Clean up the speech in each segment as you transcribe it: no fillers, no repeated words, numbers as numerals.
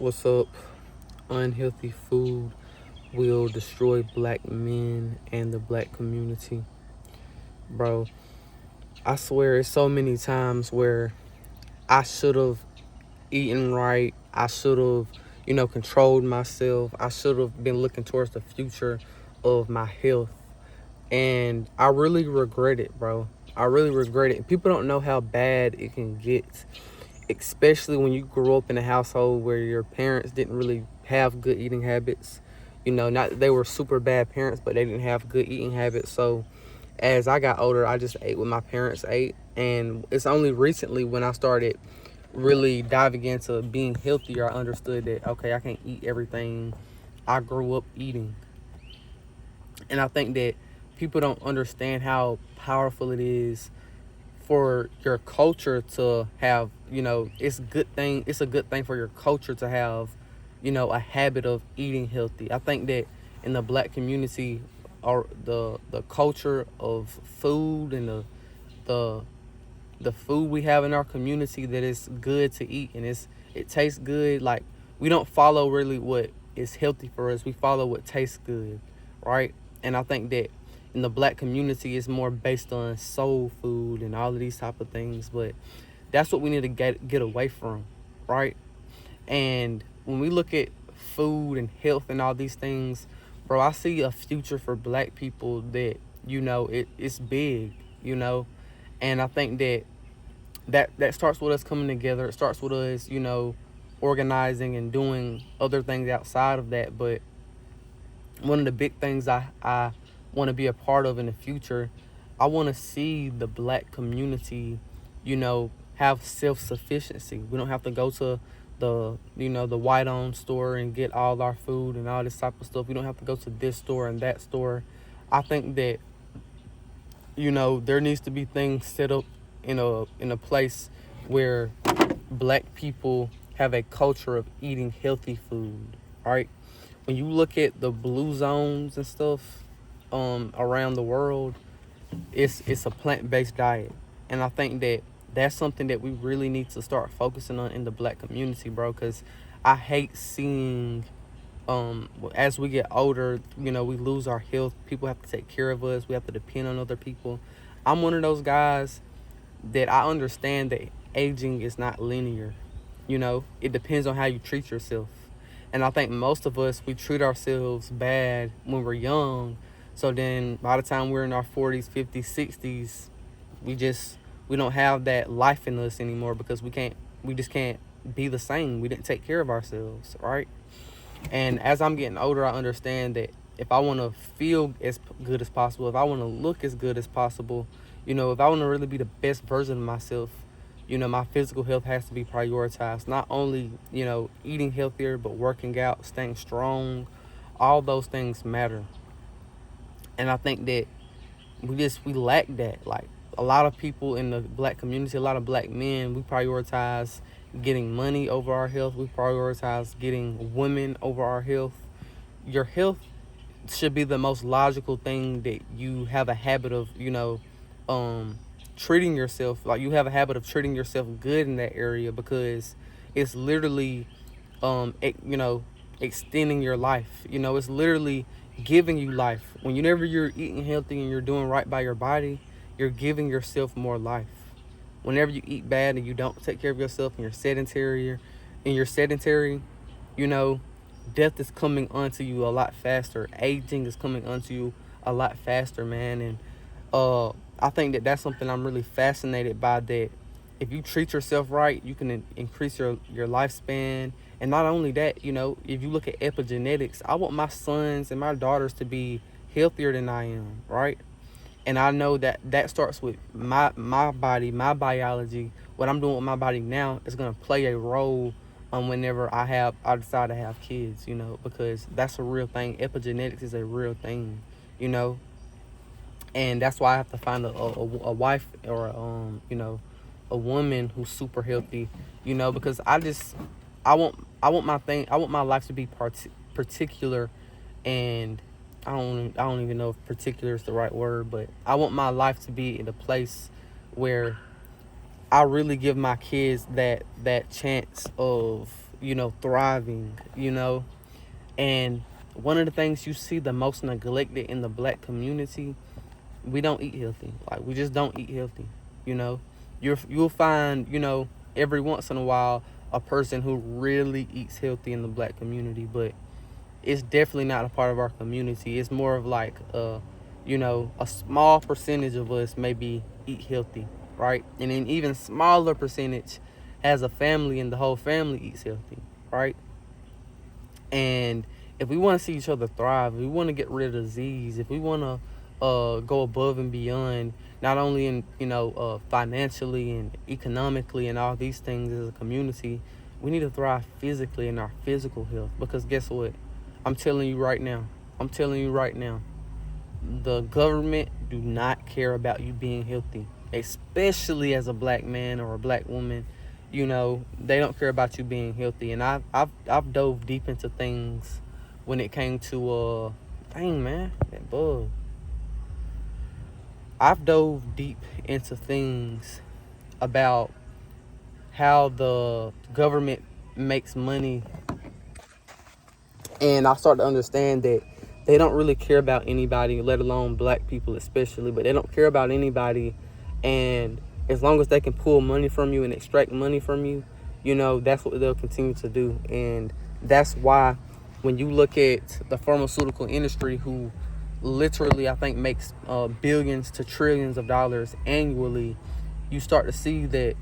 What's up? Unhealthy food will destroy black men and the black community. Bro, I swear it's so many times where I should have eaten right. I should have, controlled myself. I should have been looking towards the future of my health. And I really regret it, bro. I really regret it. People don't know how bad it can get, especially when you grew up in a household where your parents didn't really have good eating habits. Not that they were super bad parents, but they didn't have good eating habits. So as I got older, I just ate what my parents ate. And it's only recently when I started really diving into being healthier, I understood that, okay, I can't eat everything I grew up eating. And I think that people don't understand how powerful it is for your culture to have, it's a good thing for your culture to have, a habit of eating healthy. I think that in the black community, or the culture of food and the the food we have in our community, that it's good to eat and it tastes good. Like, we don't follow really what is healthy for us. We follow what tastes good, right? And I think that in the black community, it's more based on soul food and all of these type of things. But that's what we need to get away from, right? And when we look at food and health and all these things, bro, I see a future for black people that, it's big, you know. And I think that starts with us coming together. It starts with us, organizing and doing other things outside of that. But one of the big things I want to be a part of in the future, I want to see the black community, have self-sufficiency. We don't have to go to the white owned store and get all our food and all this type of stuff. We don't have to go to this store and that store. I think that, there needs to be things set up in a place where black people have a culture of eating healthy food, right? When you look at the blue zones and stuff around the world, it's a plant-based diet. And I think that that's something that we really need to start focusing on in the black community, bro, because I hate seeing as we get older, we lose our health. People have to take care of us. We have to depend on other people. I'm one of those guys that I understand that aging is not linear. It depends on how you treat yourself. And I think most of us, we treat ourselves bad when we're young. So then by the time we're in our 40s, 50s, 60s, we don't have that life in us anymore, because we just can't be the same. We didn't take care of ourselves, right? And as I'm getting older, I understand that if I want to feel as good as possible, if I want to look as good as possible, if I want to really be the best version of myself, my physical health has to be prioritized. Not only, eating healthier, but working out, staying strong. All those things matter. And I think that we lack that. Like, a lot of people in the black community, a lot of black men, we prioritize getting money over our health. We prioritize getting women over our health. Your health should be the most logical thing that you have a habit of, treating yourself. Like, you have a habit of treating yourself good in that area, because it's literally, extending your life. It's literally giving you life. Whenever you're eating healthy and you're doing right by your body, you're giving yourself more life. Whenever you eat bad and you don't take care of yourself and you're sedentary, you know, death is coming onto you a lot faster. Aging is coming onto you a lot faster, man. And I think that that's something I'm really fascinated by, that if you treat yourself right, you can increase your lifespan. And not only that, if you look at epigenetics, I want my sons and my daughters to be healthier than I am, right? And I know that starts with my body, my biology. What I'm doing with my body now is going to play a role whenever I decide to have kids, because that's a real thing. Epigenetics is a real thing, you know. And that's why I have to find a wife, or a woman who's super healthy, because I want my life to be particular. And I don't even know if particular is the right word, but I want my life to be in a place where I really give my kids that chance of, thriving, And one of the things you see the most neglected in the black community, we don't eat healthy. Like, we just don't eat healthy. You know, you'll find, every once in a while a person who really eats healthy in the black community, but it's definitely not a part of our community. It's more of like a small percentage of us maybe eat healthy, right? And an even smaller percentage has a family and the whole family eats healthy, right? And if we want to see each other thrive, if we want to get rid of disease, if we want to go above and beyond, not only in financially and economically and all these things as a community, we need to thrive physically in our physical health. Because guess what? I'm telling you right now. The government do not care about you being healthy, especially as a black man or a black woman. They don't care about you being healthy. And I've dove deep into things when it came to dang man, that bug. I've dove deep into things about how the government makes money, and I start to understand that they don't really care about anybody, let alone black people especially, but they don't care about anybody. And as long as they can pull money from you and extract money from you, that's what they'll continue to do. And that's why when you look at the pharmaceutical industry, who literally, I think, makes billions to trillions of dollars annually, you start to see that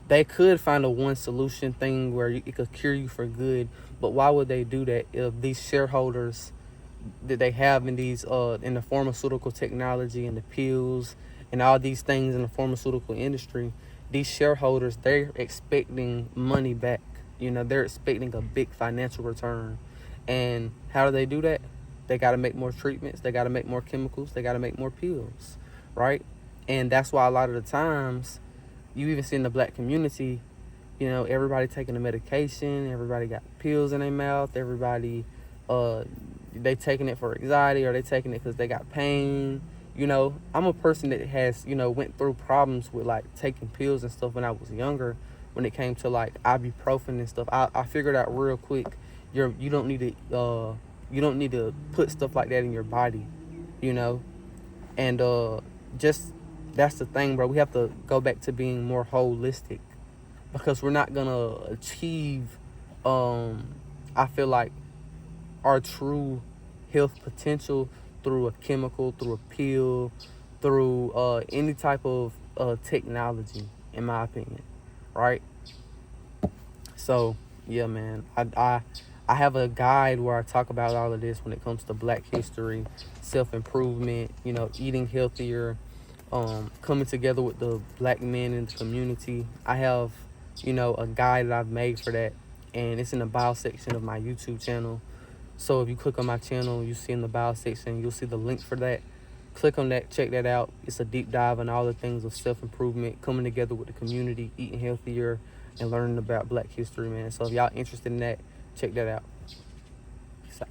they could find a one solution thing where it could cure you for good. But why would they do that if these shareholders that they have in these in the pharmaceutical technology and the pills and all these things in the pharmaceutical industry, these shareholders, they're expecting money back. They're expecting a big financial return. And how do they do that? They got to make more treatments, they got to make more chemicals, they got to make more pills, right? And that's why a lot of the times you even see in the black community, everybody taking the medication, everybody got pills in their mouth, everybody they taking it for anxiety, or they taking it because they got pain. I'm a person that has went through problems with like taking pills and stuff when I was younger. When it came to like ibuprofen and stuff, I figured out real quick you don't need to put stuff like that in your body, and just that's the thing, bro. We have to go back to being more holistic, because we're not gonna achieve I feel like our true health potential through a chemical, through a pill, through any type of technology, in my opinion, right? So yeah, man, I have a guide where I talk about all of this when it comes to black history, self-improvement, eating healthier, coming together with the black men in the community. I have, a guide that I've made for that, and it's in the bio section of my YouTube channel. So if you click on my channel, you see in the bio section, you'll see the link for that. Click on that, check that out. It's a deep dive on all the things of self-improvement, coming together with the community, eating healthier, and learning about black history, man. So if y'all interested in that, check that out. So